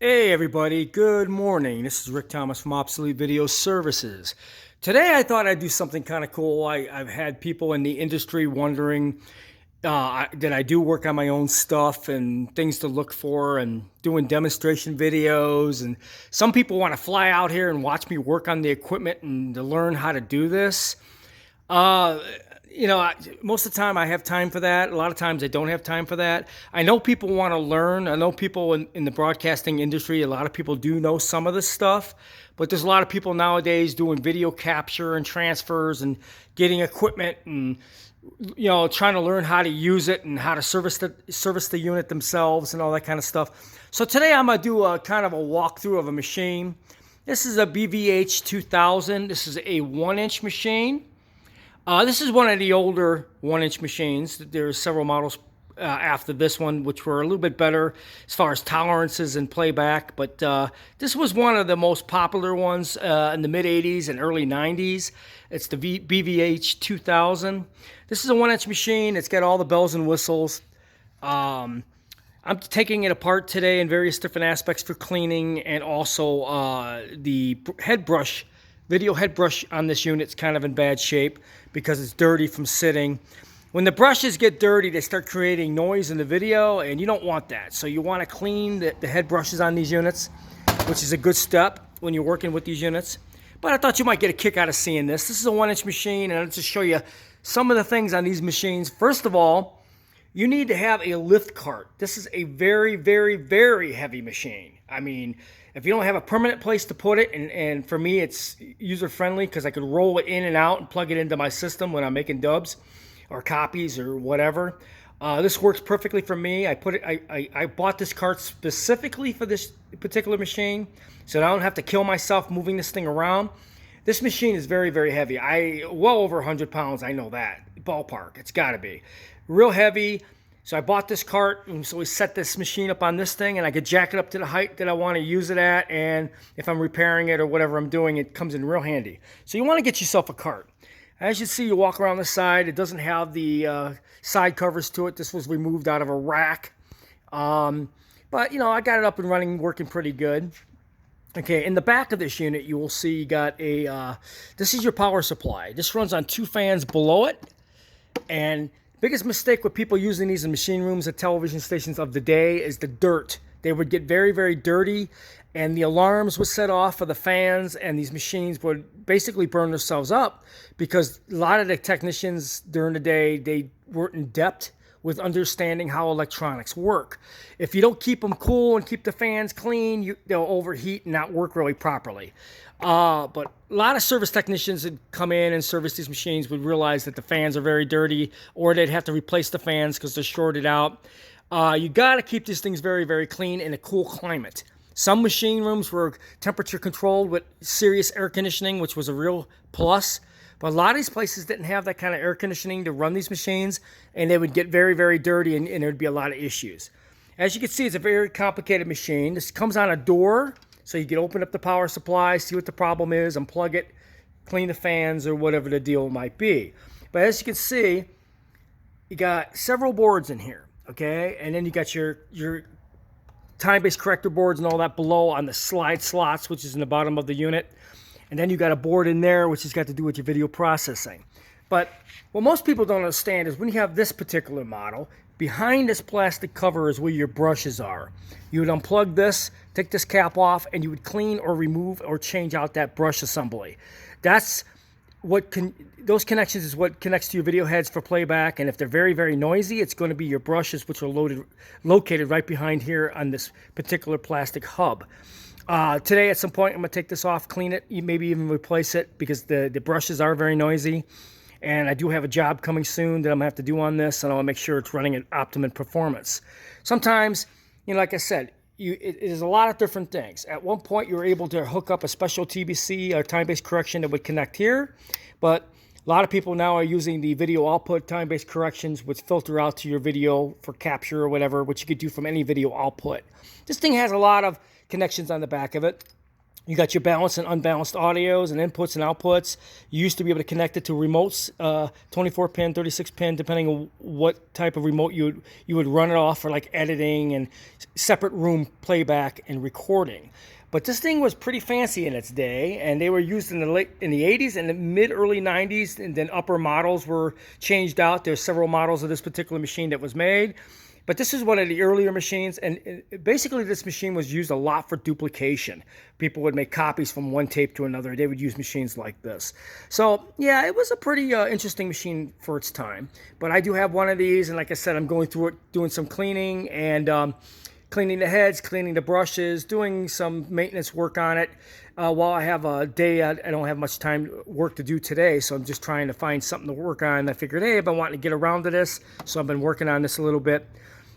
Hey everybody, good morning. This is Rick Thomas from Obsolete Video Services. Today I thought I'd do something kind of cool. I've had people in the industry wondering that I do work on my own stuff and things to look for and doing demonstration videos. And some people want to fly out here and watch me work on the equipment and to learn how to do this. Uh, Most of the time I have time for that. A lot of times I don't have time for that. I know people want to learn. I know people in the broadcasting industry, a lot of people do know some of this stuff, but there's a lot of people nowadays doing video capture and transfers and getting equipment and trying to learn how to use it and how to service the unit themselves and all that kind of stuff. So today I'm gonna do a kind of a walkthrough of a machine. This is a Bvh-2000. This is a 1-inch machine. This is one of the older 1-inch machines. There's several models after this one, which were a little bit better as far as tolerances and playback. But this was one of the most popular ones in the mid-'80s and early '90s. It's the Bvh-2000. This is a 1-inch machine. It's got all the bells and whistles. I'm taking it apart today in various different aspects for cleaning, and also the head brush. Video head brush on this unit's kind of in bad shape because it's dirty from sitting. When the brushes get dirty, they start creating noise in the video, and you don't want that. So you want to clean the head brushes on these units, which is a good step when you're working with these units. But I thought you might get a kick out of seeing this. This is a 1-inch machine, and I'll just show you some of the things on these machines. First of all, you need to have a lift cart. This is a very, very, very heavy machine. I mean, if you don't have a permanent place to put it, and for me it's user-friendly because I could roll it in and out and plug it into my system when I'm making dubs or copies or whatever. This works perfectly for me. I bought this cart specifically for this particular machine so that I don't have to kill myself moving this thing around. This machine is very, very heavy. Well over 100 pounds, I know that. Ballpark, it's gotta be. Real heavy. So I bought this cart, and so we set this machine up on this thing, and I could jack it up to the height that I want to use it at, and if I'm repairing it or whatever I'm doing, it comes in real handy. So you want to get yourself a cart. As you see, you walk around the side. It doesn't have the side covers to it. This was removed out of a rack. But, I got it up and running, working pretty good. Okay, in the back of this unit, you will see you got this is your power supply. This runs on 2 fans below it, and biggest mistake with people using these in machine rooms at television stations of the day is the dirt. They would get very, very dirty, and the alarms would set off for the fans, and these machines would basically burn themselves up because a lot of the technicians during the day, they weren't in depth with understanding how electronics work. If you don't keep them cool and keep the fans clean, they'll overheat and not work really properly. But a lot of service technicians that come in and service these machines would realize that the fans are very dirty, or they'd have to replace the fans because they're shorted out. You got to keep these things very, very clean in a cool climate. Some machine rooms were temperature controlled with serious air conditioning, which was a real plus. But a lot of these places didn't have that kind of air conditioning to run these machines, and they would get very, very dirty, and there'd be a lot of issues. As you can see, it's a very complicated machine. This comes on a door, so you can open up the power supply, see what the problem is, unplug it, clean the fans, or whatever the deal might be. But as you can see, you got several boards in here, okay? And then you got your time-based corrector boards and all that below on the slide slots, which is in the bottom of the unit. And then you got a board in there, which has got to do with your video processing. But what most people don't understand is when you have this particular model, behind this plastic cover is where your brushes are. You would unplug this, take this cap off, and you would clean or remove or change out that brush assembly. That's what those connections is what connects to your video heads for playback. And if they're very, very noisy, it's going to be your brushes, which are located right behind here on this particular plastic hub. Today, at some point, I'm going to take this off, clean it, maybe even replace it because the brushes are very noisy. And I do have a job coming soon that I'm going to have to do on this, and I want to make sure it's running at optimum performance. Sometimes, like I said, it is a lot of different things. At one point, you were able to hook up a special TBC or time-based correction that would connect here, but a lot of people now are using the video output time-based corrections, which filter out to your video for capture or whatever, which you could do from any video output. This thing has a lot of connections on the back of it. You got your balanced and unbalanced audios and inputs and outputs. You used to be able to connect it to remotes, 24 pin, 36 pin, depending on what type of remote you would run it off for, like editing and separate room playback and recording. But this thing was pretty fancy in its day, and they were used in the 80s and the mid early 90s, and then upper models were changed out. There's several models of this particular machine that was made. But this is one of the earlier machines, and basically this machine was used a lot for duplication. People would make copies from one tape to another. They would use machines like this. So yeah, it was a pretty interesting machine for its time. But I do have one of these, and like I said, I'm going through it, doing some cleaning, and cleaning the heads, cleaning the brushes, doing some maintenance work on it. While I have a day, I don't have much time work to do today, so I'm just trying to find something to work on. And I figured, hey, I've been wanting to get around to this, so I've been working on this a little bit.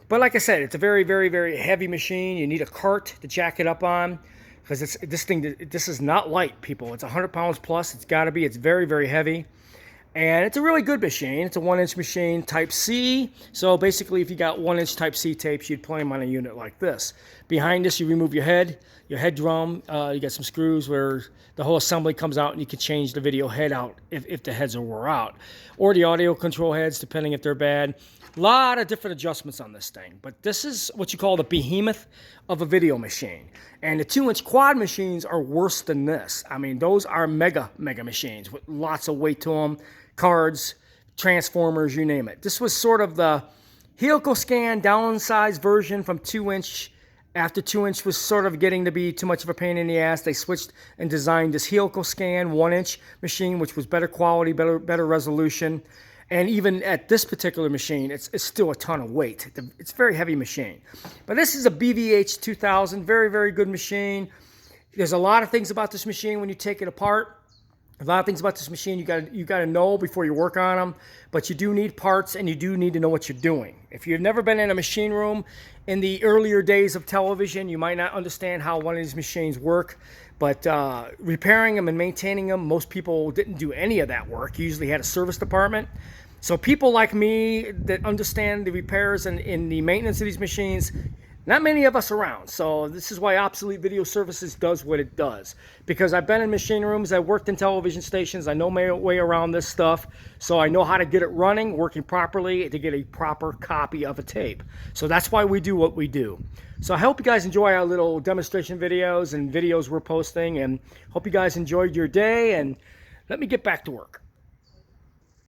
But like I said, it's a very, very, very heavy machine. You need a cart to jack it up on, because this is not light, people. It's 100 pounds plus. It's got to be. It's very, very heavy. And it's a really good machine. It's a 1-inch machine, Type C. So basically, if you got 1-inch Type C tapes, you'd play them on a unit like this. Behind this, you remove your head drum. You got some screws where the whole assembly comes out, and you can change the video head out if the heads are wore out. Or the audio control heads, depending if they're bad. A lot of different adjustments on this thing. But this is what you call the behemoth of a video machine. And the 2-inch quad machines are worse than this. I mean, those are mega machines with lots of weight to them. Cards, transformers, you name it. This was sort of the helical scan downsized version from 2-inch. After 2-inch was sort of getting to be too much of a pain in the ass, they switched and designed this helical scan 1-inch machine, which was better quality, better resolution. And even at this particular machine, it's still a ton of weight. It's a very heavy machine. But this is a Bvh-2000, very, very good machine. There's a lot of things about this machine when you take it apart. A lot of things about this machine you got to know before you work on them, but you do need parts, and you do need to know what you're doing. If you've never been in a machine room in the earlier days of television, you might not understand how one of these machines work. But repairing them and maintaining them, most people didn't do any of that work. You usually had a service department. So people like me that understand the repairs and in the maintenance of these machines, not many of us around. So this is why Obsolete Video Services does what it does. Because I've been in machine rooms, I've worked in television stations, I know my way around this stuff. So I know how to get it running, working properly, to get a proper copy of a tape. So that's why we do what we do. So I hope you guys enjoy our little demonstration videos and videos we're posting, and hope you guys enjoyed your day, and let me get back to work.